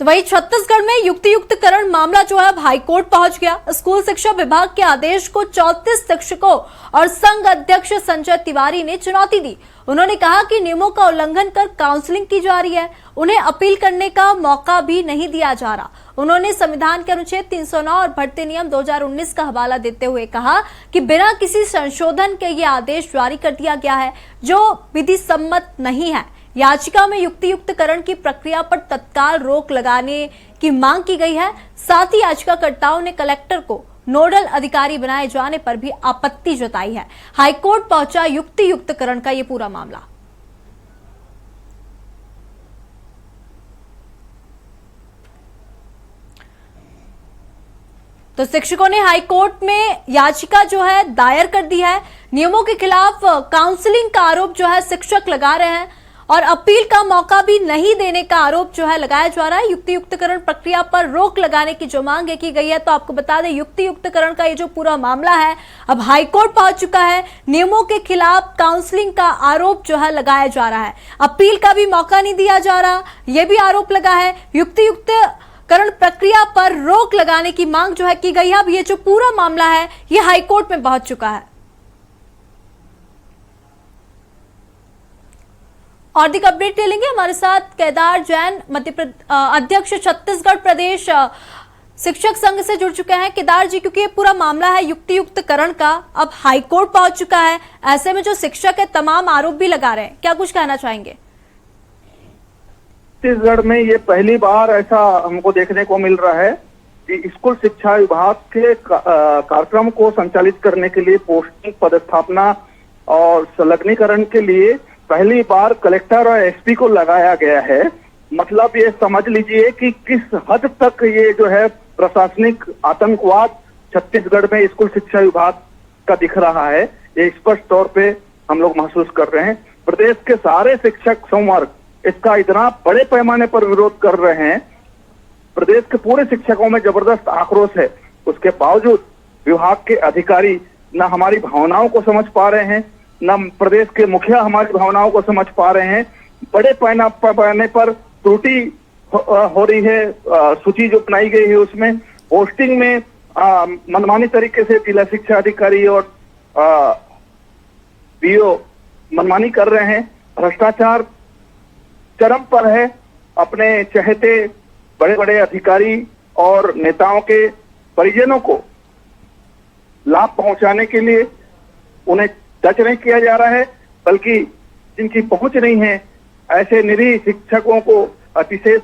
तो वही छत्तीसगढ़ में युक्तियुक्तकरण मामला जो है हाईकोर्ट पहुंच गया। स्कूल शिक्षा विभाग के आदेश को 34 शिक्षकों और संघ अध्यक्ष संजय तिवारी ने चुनौती दी। उन्होंने कहा कि नियमों का उल्लंघन कर काउंसलिंग की जा रही है, उन्हें अपील करने का मौका भी नहीं दिया जा रहा। उन्होंने संविधान के अनुच्छेद 309 और भर्ती नियम 2019 का हवाला देते हुए कहा कि बिना किसी संशोधन के ये आदेश जारी कर दिया गया है जो विधि सम्मत नहीं है। याचिका में युक्तियुक्तकरण की प्रक्रिया पर तत्काल रोक लगाने की मांग की गई है। साथ ही याचिकाकर्ताओं ने कलेक्टर को नोडल अधिकारी बनाए जाने पर भी आपत्ति जताई है। हाईकोर्ट पहुंचा युक्तियुक्तकरण का ये पूरा मामला। तो शिक्षकों ने हाईकोर्ट में याचिका जो है दायर कर दी है। नियमों के खिलाफ काउंसलिंग का आरोप जो है शिक्षक लगा रहे हैं और अपील का मौका भी नहीं देने का आरोप जो है लगाया जा रहा है। युक्तियुक्तकरण प्रक्रिया पर रोक लगाने की जो मांग की गई है, तो आपको बता दें युक्तियुक्तकरण का ये जो पूरा मामला है अब हाईकोर्ट पहुंच चुका है। नियमों के खिलाफ काउंसलिंग का आरोप जो है लगाया जा रहा है, अपील का भी मौका नहीं दिया जा रहा, यह भी आरोप लगा है। युक्तियुक्तकरण प्रक्रिया पर रोक लगाने की मांग जो है की गई है। अब ये जो पूरा मामला है ये हाईकोर्ट में पहुंच चुका है। और अधिक अपडेट ले लेंगे, हमारे साथ केदार जैन अध्यक्ष छत्तीसगढ़ प्रदेश शिक्षक संघ से जुड़ चुके हैं। केदार जी, क्योंकि ये पूरा मामला है युक्तियुक्तकरण का, अब हाईकोर्ट पहुंच चुका है, ऐसे में जो शिक्षक है तमाम आरोप भी लगा रहे हैं, क्या कुछ कहना चाहेंगे? छत्तीसगढ़ में ये पहली बार ऐसा हमको देखने को मिल रहा है कि स्कूल शिक्षा विभाग के कार्यक्रम को संचालित करने के लिए पोस्टिंग, पदस्थापना और संलग्नीकरण के लिए पहली बार कलेक्टर और एसपी को लगाया गया है। मतलब ये समझ लीजिए कि किस हद तक ये जो है प्रशासनिक आतंकवाद छत्तीसगढ़ में स्कूल शिक्षा विभाग का दिख रहा है। ये स्पष्ट तौर पे हम लोग महसूस कर रहे हैं। प्रदेश के सारे शिक्षक संवर्ग इसका इतना बड़े पैमाने पर विरोध कर रहे हैं। प्रदेश के पूरे शिक्षकों में जबरदस्त आक्रोश है। उसके बावजूद विभाग के अधिकारी न हमारी भावनाओं को समझ पा रहे हैं, न प्रदेश के मुखिया हमारी भावनाओं को समझ पा रहे हैं। बड़े पैमाने पर त्रुटि हो रही है। सूची जो बनाई गई है उसमें पोस्टिंग में मनमानी तरीके से जिला शिक्षा अधिकारी और पीओ मनमानी कर रहे हैं। भ्रष्टाचार चरम पर है। अपने चहेते बड़े बड़े अधिकारी और नेताओं के परिजनों को लाभ पहुंचाने के लिए उन्हें टच नहीं किया जा रहा है, बल्कि जिनकी पहुंच नहीं है ऐसे निरीह शिक्षकों को अतिशय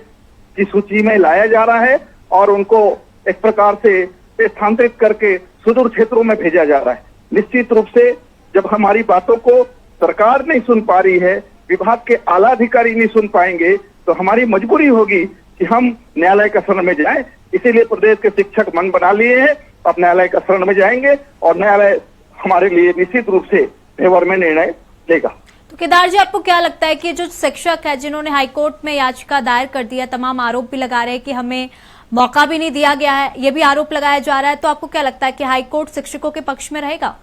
की सूची में लाया जा रहा है और उनको एक प्रकार से स्थानांतरित करके सुदूर क्षेत्रों में भेजा जा रहा है। निश्चित रूप से जब हमारी बातों को सरकार नहीं सुन पा रही है, विभाग के आला अधिकारी नहीं सुन पाएंगे, तो हमारी मजबूरी होगी कि हम न्यायालय का शरण में जाएं। इसीलिए प्रदेश के शिक्षक मन बना लिए हैं, अब न्यायालय का शरण में जाएंगे और न्यायालय हमारे लिए निश्चित रूप से फेवर में निर्णय लेगा। तो केदार जी, आपको क्या लगता है कि जो शिक्षक है जिन्होंने हाईकोर्ट में याचिका दायर कर दिया, तमाम आरोप भी लगा रहे हैं कि हमें मौका भी नहीं दिया गया है, ये भी आरोप लगाया जा रहा है, तो आपको क्या लगता है कि हाईकोर्ट शिक्षकों के पक्ष में रहेगा?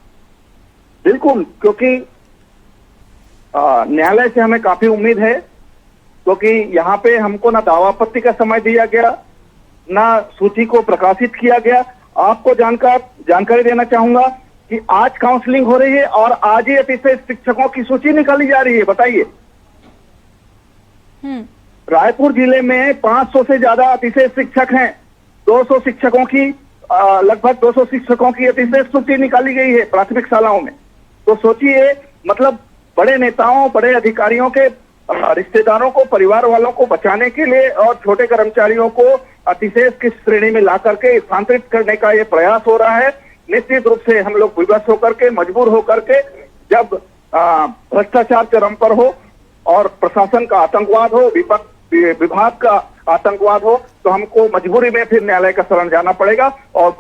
बिल्कुल, क्योंकि न्यायालय से हमें काफी उम्मीद है, क्योंकि यहाँ पे हमको ना दावापत्ति का समय दिया गया, ना सूची को प्रकाशित किया गया। आपको जानकारी देना चाहूंगा कि आज काउंसलिंग हो रही है और आज ही अतिशय शिक्षकों की सूची निकाली जा रही है। बताइए, रायपुर जिले में 500 से ज्यादा अतिशय शिक्षक हैं। 200 शिक्षकों की लगभग 200 शिक्षकों की अतिशय सूची निकाली गई है प्राथमिक शालाओं में। तो सोचिए, मतलब बड़े नेताओं, बड़े अधिकारियों के रिश्तेदारों को, परिवार वालों को बचाने के लिए और छोटे कर्मचारियों को अतिशय की श्रेणी में ला करके स्थानांतरित करने का ये प्रयास हो रहा है। निश्चित रूप से हम लोग विवश होकर के, मजबूर होकर के, जब भ्रष्टाचार चरम पर हो और प्रशासन का आतंकवाद हो, विभाग का आतंकवाद हो, तो हमको मजबूरी में फिर न्यायालय का शरण जाना पड़ेगा और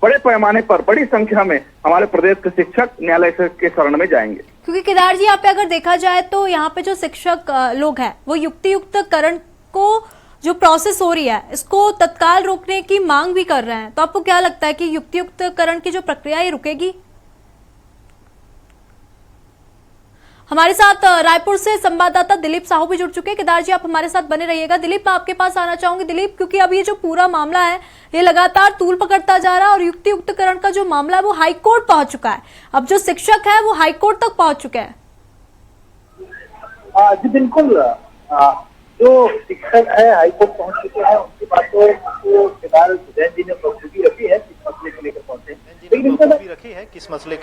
बड़े पैमाने पर, बड़ी संख्या में हमारे प्रदेश के शिक्षक न्यायालय के शरण में जाएंगे। क्योंकि केदार जी, यहाँ पे अगर देखा जाए तो यहाँ पे जो शिक्षक लोग हैं वो युक्तियुक्तकरण को जो प्रोसेस हो रही है इसको तत्काल रोकने की मांग भी कर रहे हैं, तो आपको क्या लगता है कि युक्तियुक्तकरण की जो प्रक्रिया है रुकेगी? हमारे साथ रायपुर से संवाददाता दिलीप साहू भी जुड़ चुके हैं। केदार जी, आप हमारे साथ बने रहिएगा। दिलीप, मैं आपके पास आना चाहूंगी। दिलीप, क्योंकि अब ये जो पूरा मामला है ये लगातार तूल पकड़ता जा रहा है और युक्तियुक्तकरण का जो मामला है वो हाईकोर्ट पहुंच चुका है। अब जो शिक्षक है वो हाईकोर्ट तक पहुंच चुके हैं। जी बिल्कुल। जो शिक्षक है हाईकोर्ट पहुंच चुके हैं, उनकी बातों को केदार जैन जी ने बखूबी रखी है किस मसले को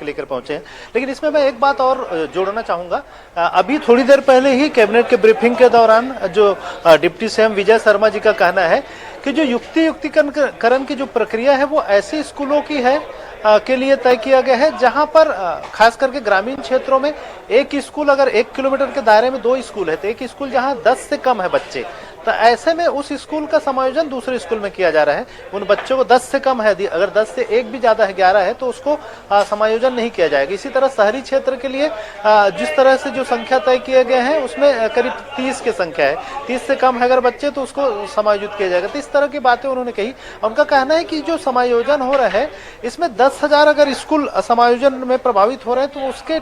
लेकर पहुंचे हैं। लेकिन इसमें मैं एक बात और जोड़ना चाहूंगा। अभी थोड़ी देर पहले ही कैबिनेट के ब्रीफिंग के दौरान जो डिप्टी सीएम विजय शर्मा जी का कहना है कि जो युक्तिकरण की जो प्रक्रिया है वो ऐसे स्कूलों की है के लिए तय किया गया है जहां पर खास करके ग्रामीण क्षेत्रों में एक स्कूल, अगर 1 किलोमीटर के दायरे में 2 स्कूल है तो एक स्कूल जहां 10 से कम है बच्चे, तो ऐसे में उस स्कूल का समायोजन दूसरे स्कूल में किया जा रहा है। उन बच्चों को 10 से कम है, अगर 10 से 1 भी ज्यादा है 11 है तो उसको समायोजन नहीं किया जाएगा। इसी तरह शहरी क्षेत्र के लिए जिस तरह से जो संख्या तय किए गए हैं उसमें करीब 30 की संख्या है, 30 से कम है अगर बच्चे तो उसको समायोजित किया जाएगा। तो इस तरह की बातें उन्होंने कही। उनका कहना है कि जो समायोजन हो रहा है इसमें 10,000 अगर स्कूल समायोजन में प्रभावित हो रहे हैं तो उसके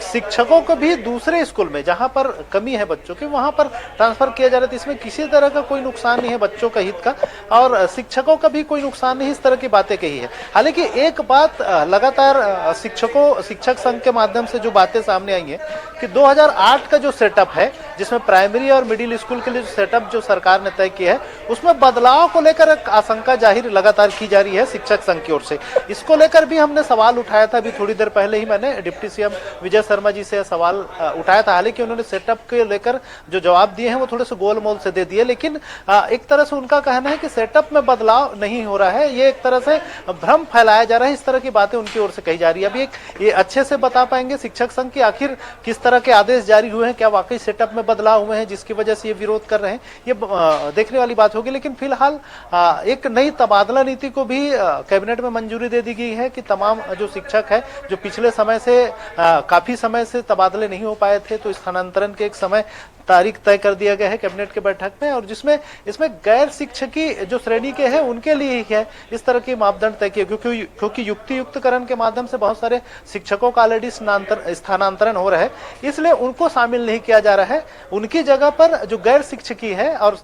शिक्षकों को भी दूसरे स्कूल में जहां पर कमी है बच्चों की वहां पर ट्रांसफर किया जा रहा है। तो इसमें किसी तरह का कोई नुकसान नहीं है बच्चों का हित का और शिक्षकों का भी कोई नुकसान नहीं, इस तरह की बातें कही है। हालांकि एक बात लगातार शिक्षक संघ के माध्यम से जो बातें सामने आई है कि 2008 का जो सेटअप है जिसमें प्राइमरी और मिडिल स्कूल के लिए जो सेटअप जो सरकार ने तय किया है उसमें बदलाव को लेकर एक आशंका जाहिर लगातार की जा रही है शिक्षक संघ की ओर से। इसको लेकर भी हमने सवाल उठाया था। अभी थोड़ी देर पहले ही मैंने डिप्टी सीएम विजय शर्मा जी से सवाल उठाया था। हालांकि उन्होंने सेटअप के लेकर जो जवाब दिए हैं वो थोड़े से गोलमोल से दे दिए, लेकिन एक तरह से उनका कहना है कि सेटअप में बदलाव नहीं हो रहा है, ये एक तरह से भ्रम फैलाया जा रहा है। इस तरह की बातें उनकी ओर से कही जा रही है। अभी ये अच्छे से बता पाएंगे शिक्षक संघ की आखिर किस तरह के आदेश जारी हुए हैं, क्या वाकई सेटअप में बदलाव हुए हैं जिसकी वजह से ये विरोध कर रहे हैं, ये देखने वाली बात होगी। लेकिन फिलहाल एक नई तबादला नीति को भी कैबिनेट में मंजूरी दे दी गई है कि तमाम जो शिक्षक है जो पिछले समय से काफी समय से तबादले नहीं हो पाए थे तो स्थानांतरण के एक समय तारीख तय कर दिया गया है कैबिनेट के बैठक में, और जिसमें इसमें गैर शिक्षकी जो श्रेणी के हैं उनके लिए ही है इस तरह के मापदंड तय किए, क्योंकि युक्तियुक्तकरण के माध्यम से बहुत सारे शिक्षकों का ऑलरेडी स्थानांतरण हो रहा है, इसलिए उनको शामिल नहीं किया जा रहा है। उनकी जगह पर जो गैर शिक्षकी है। और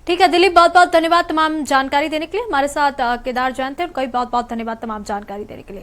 ठीक है दिलीप, बहुत बहुत धन्यवाद तमाम जानकारी देने के लिए। हमारे साथ केदार जैन थे, उनका भी बहुत बहुत धन्यवाद तमाम जानकारी देने के लिए।